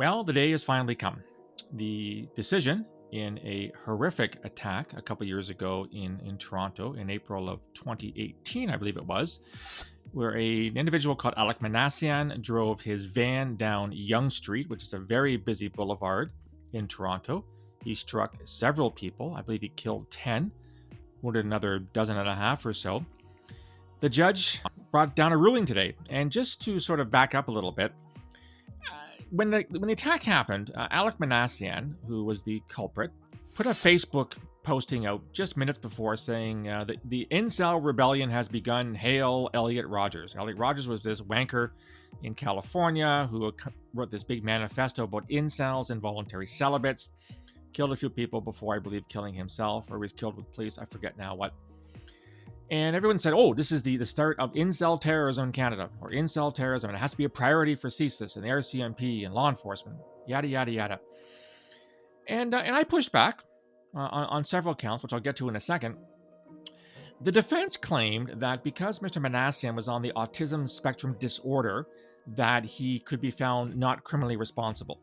Well, the day has finally come. The decision in a horrific attack a couple years ago in Toronto in April of 2018, I believe it was, where an individual called Alek Minassian drove his van down Yonge Street, which is a very busy boulevard in Toronto. He struck several people. I believe he killed 10, wounded another dozen and a half or so. The judge brought down a ruling today. And just to sort of back up a little bit, when the attack happened, Alek Minassian, who was the culprit, put a Facebook posting out just minutes before saying that the Incel rebellion has begun. Hail Elliot Rogers. Elliot Rogers was this wanker in California who wrote this big manifesto about incels, involuntary celibates, killed a few people before, I believe, killing himself, or he was killed with police. I forget now what. And everyone said, oh, this is the start of incel terrorism in Canada, or incel terrorism. And it has to be a priority for CSIS and the RCMP and law enforcement, yada, yada, yada. And I pushed back on several counts, which I'll get to in a second. The defense claimed that because Mr. Minassian was on the autism spectrum disorder, that he could be found not criminally responsible.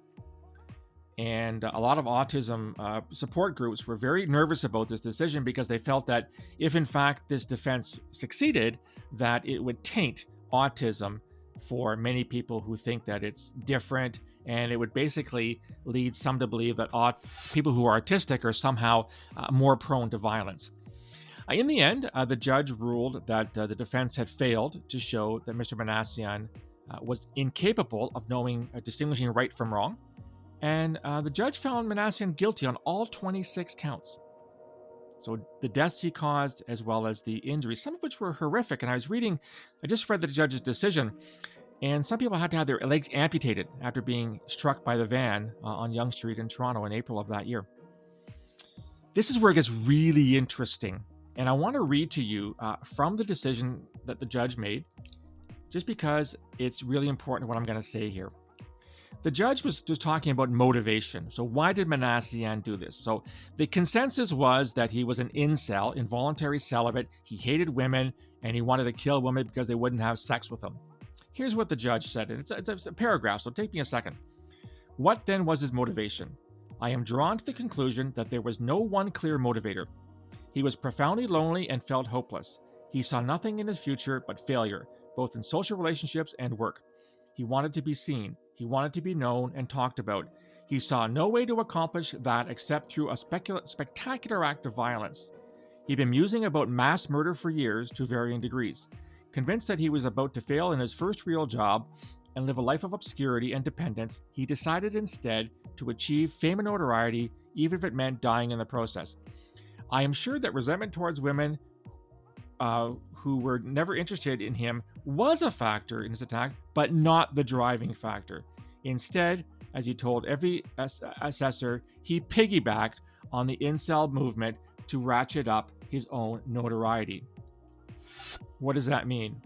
And a lot of autism support groups were very nervous about this decision because they felt that if, in fact, this defense succeeded, that it would taint autism for many people who think that it's different, and it would basically lead some to believe that people who are autistic are somehow more prone to violence. In the end, the judge ruled that the defense had failed to show that Mr. Minassian was incapable of distinguishing right from wrong. And the judge found Minassian guilty on all 26 counts. So the deaths he caused, as well as the injuries, some of which were horrific. And I just read the judge's decision, and some people had to have their legs amputated after being struck by the van on Yonge Street in Toronto in April of that year. This is where it gets really interesting. And I want to read to you from the decision that the judge made, just because it's really important what I'm going to say here. The judge was just talking about motivation. So why did Minassian do this? So the consensus was that he was an incel, involuntary celibate. He hated women, and he wanted to kill women because they wouldn't have sex with him. Here's what the judge said, and it's a paragraph, so take me a second. What then was his motivation? I am drawn to the conclusion that there was no one clear motivator. He was profoundly lonely and felt hopeless. He saw nothing in his future but failure, both in social relationships and work. He wanted to be seen. He wanted to be known and talked about. He saw no way to accomplish that except through a spectacular act of violence. He'd been musing about mass murder for years to varying degrees. Convinced that he was about to fail in his first real job and live a life of obscurity and dependence, he decided instead to achieve fame and notoriety, even if it meant dying in the process. I am sure that resentment towards women who were never interested in him was a factor in his attack, but not the driving factor. Instead, as he told every assessor, he piggybacked on the incel movement to ratchet up his own notoriety. What does that mean?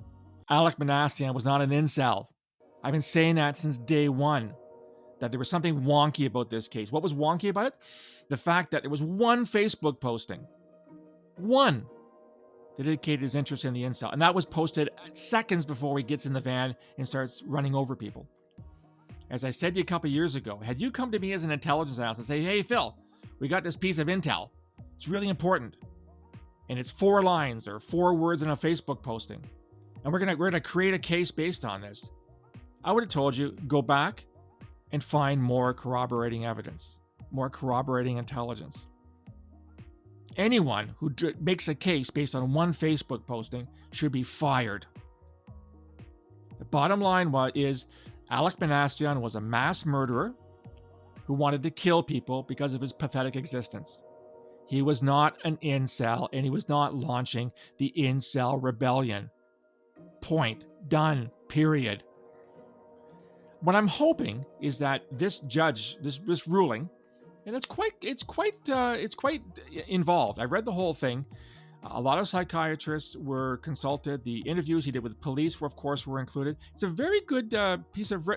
Alek Minassian was not an incel. I've been saying that since day one, that there was something wonky about this case. What was wonky about it? The fact that there was one Facebook posting. One. That indicated his interest in the incel. And that was posted seconds before he gets in the van and starts running over people. As I said to you a couple years ago, had you come to me as an intelligence analyst and say, hey, Phil, we got this piece of intel. It's really important. And it's 4 lines or 4 words in a Facebook posting. And we're gonna create a case based on this. I would have told you, go back and find more corroborating evidence, more corroborating intelligence. Anyone who makes a case based on one Facebook posting should be fired. The bottom line is Alek Minassian was a mass murderer who wanted to kill people because of his pathetic existence. He was not an incel, and he was not launching the incel rebellion. Point. Done. Period. What I'm hoping is that this judge, this ruling, and it's quite involved. I read the whole thing. A lot of psychiatrists were consulted. The interviews he did with police were included. It's a very good piece of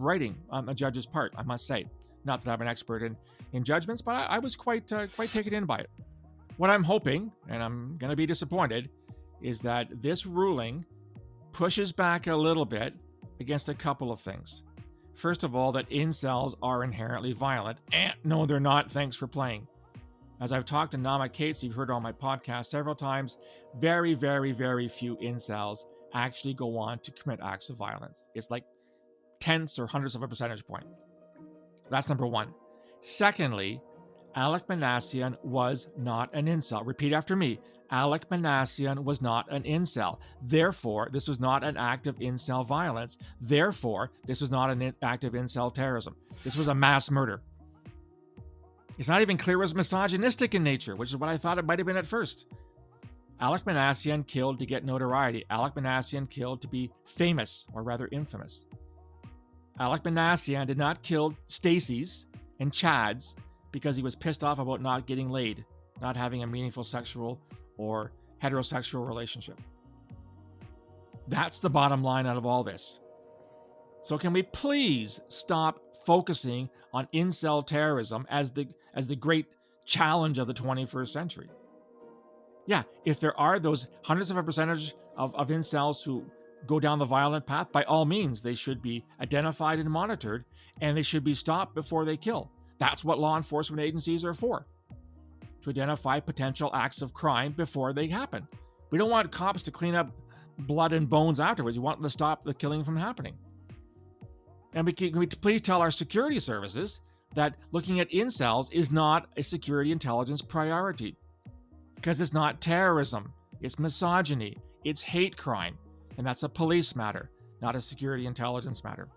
writing on the judge's part, I must say. Not that I'm an expert in judgments, but I was quite taken in by it. What I'm hoping, and I'm going to be disappointed, is that this ruling pushes back a little bit against a couple of things. First of all, that incels are inherently violent. No, they're not. Thanks for playing. As I've talked to Nama Cates, you've heard on my podcast several times, very, very, very few incels actually go on to commit acts of violence. It's like tenths or hundredths of a percentage point. That's number one. Secondly, Alek Minassian was not an incel. Repeat after me. Alek Minassian was not an incel. Therefore, this was not an act of incel violence. Therefore, this was not an act of incel terrorism. This was a mass murder. It's not even clear it was misogynistic in nature, which is what I thought it might have been at first. Alek Minassian killed to get notoriety. Alek Minassian killed to be famous, or rather infamous. Alek Minassian did not kill Stacy's and Chad's because he was pissed off about not getting laid, not having a meaningful sexual or heterosexual relationship. That's the bottom line out of all this. So can we please stop focusing on incel terrorism as the great challenge of the 21st century? Yeah, if there are those hundreds of a percentage of incels who go down the violent path, by all means, they should be identified and monitored, and they should be stopped before they kill. That's what law enforcement agencies are for, to identify potential acts of crime before they happen. We don't want cops to clean up blood and bones afterwards. We want them to stop the killing from happening. And can we please tell our security services that looking at incels is not a security intelligence priority, because it's not terrorism, it's misogyny, it's hate crime, and that's a police matter, not a security intelligence matter.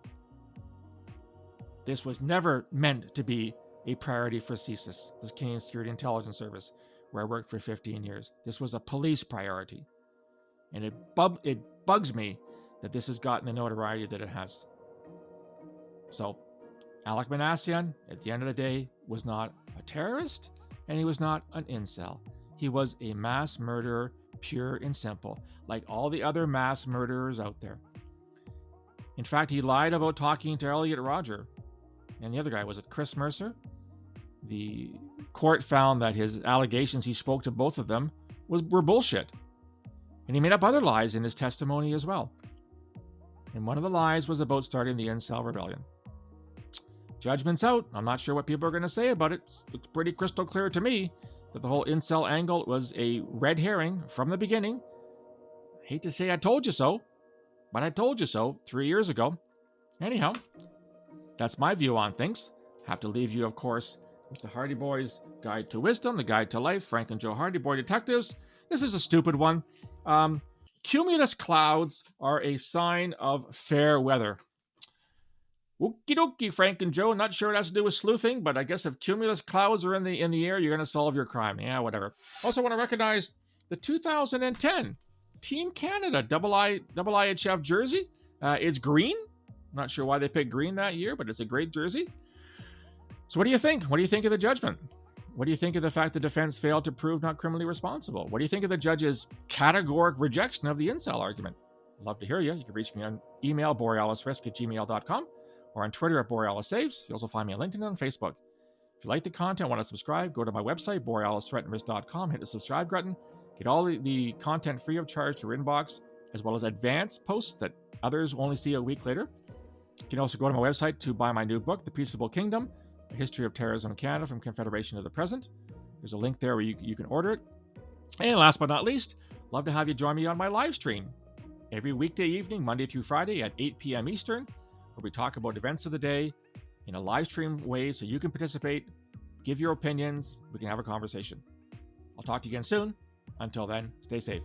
This was never meant to be a priority for CSIS, the Canadian Security Intelligence Service, where I worked for 15 years. This was a police priority. And it bugs me that this has gotten the notoriety that it has. So, Alek Minassian, at the end of the day, was not a terrorist, and he was not an incel. He was a mass murderer, pure and simple, like all the other mass murderers out there. In fact, he lied about talking to Elliot Rodger. And the other guy, was it Chris Mercer? The court found that his allegations, he spoke to both of them, were bullshit. And he made up other lies in his testimony as well. And one of the lies was about starting the Incel rebellion. Judgment's out. I'm not sure what people are going to say about it. It looks pretty crystal clear to me that the whole Incel angle was a red herring from the beginning. I hate to say I told you so, but I told you so 3 years ago. Anyhow, that's my view on things. Have to leave you, of course, with the Hardy Boys' Guide to Wisdom, the Guide to Life, Frank and Joe Hardy Boy Detectives. This is a stupid one. Cumulus clouds are a sign of fair weather. Okie dokie, Frank and Joe. Not sure what it has to do with sleuthing, but I guess if cumulus clouds are in the air, you're going to solve your crime. Yeah, whatever. Also want to recognize the 2010 Team Canada IHF jersey. It's green. Not sure why they picked green that year, but it's a great jersey. So what do you think? What do you think of the judgment? What do you think of the fact the defense failed to prove not criminally responsible? What do you think of the judge's categoric rejection of the incel argument? I'd love to hear you. You can reach me on email, borealisrisk@gmail.com, or on Twitter @BorealisSaves. You also find me on LinkedIn and on Facebook. If you like the content, want to subscribe, go to my website, borealisthreatandrisk.com, hit the subscribe button, get all the content free of charge to your inbox, as well as advanced posts that others will only see a week later. You can also go to my website to buy my new book, The Peaceable Kingdom, A History of Terrorism in Canada from Confederation to the Present. There's a link there where you can order it. And last but not least, love to have you join me on my live stream every weekday evening, Monday through Friday at 8 p.m. Eastern, where we talk about events of the day in a live stream way so you can participate, give your opinions, we can have a conversation. I'll talk to you again soon. Until then, stay safe.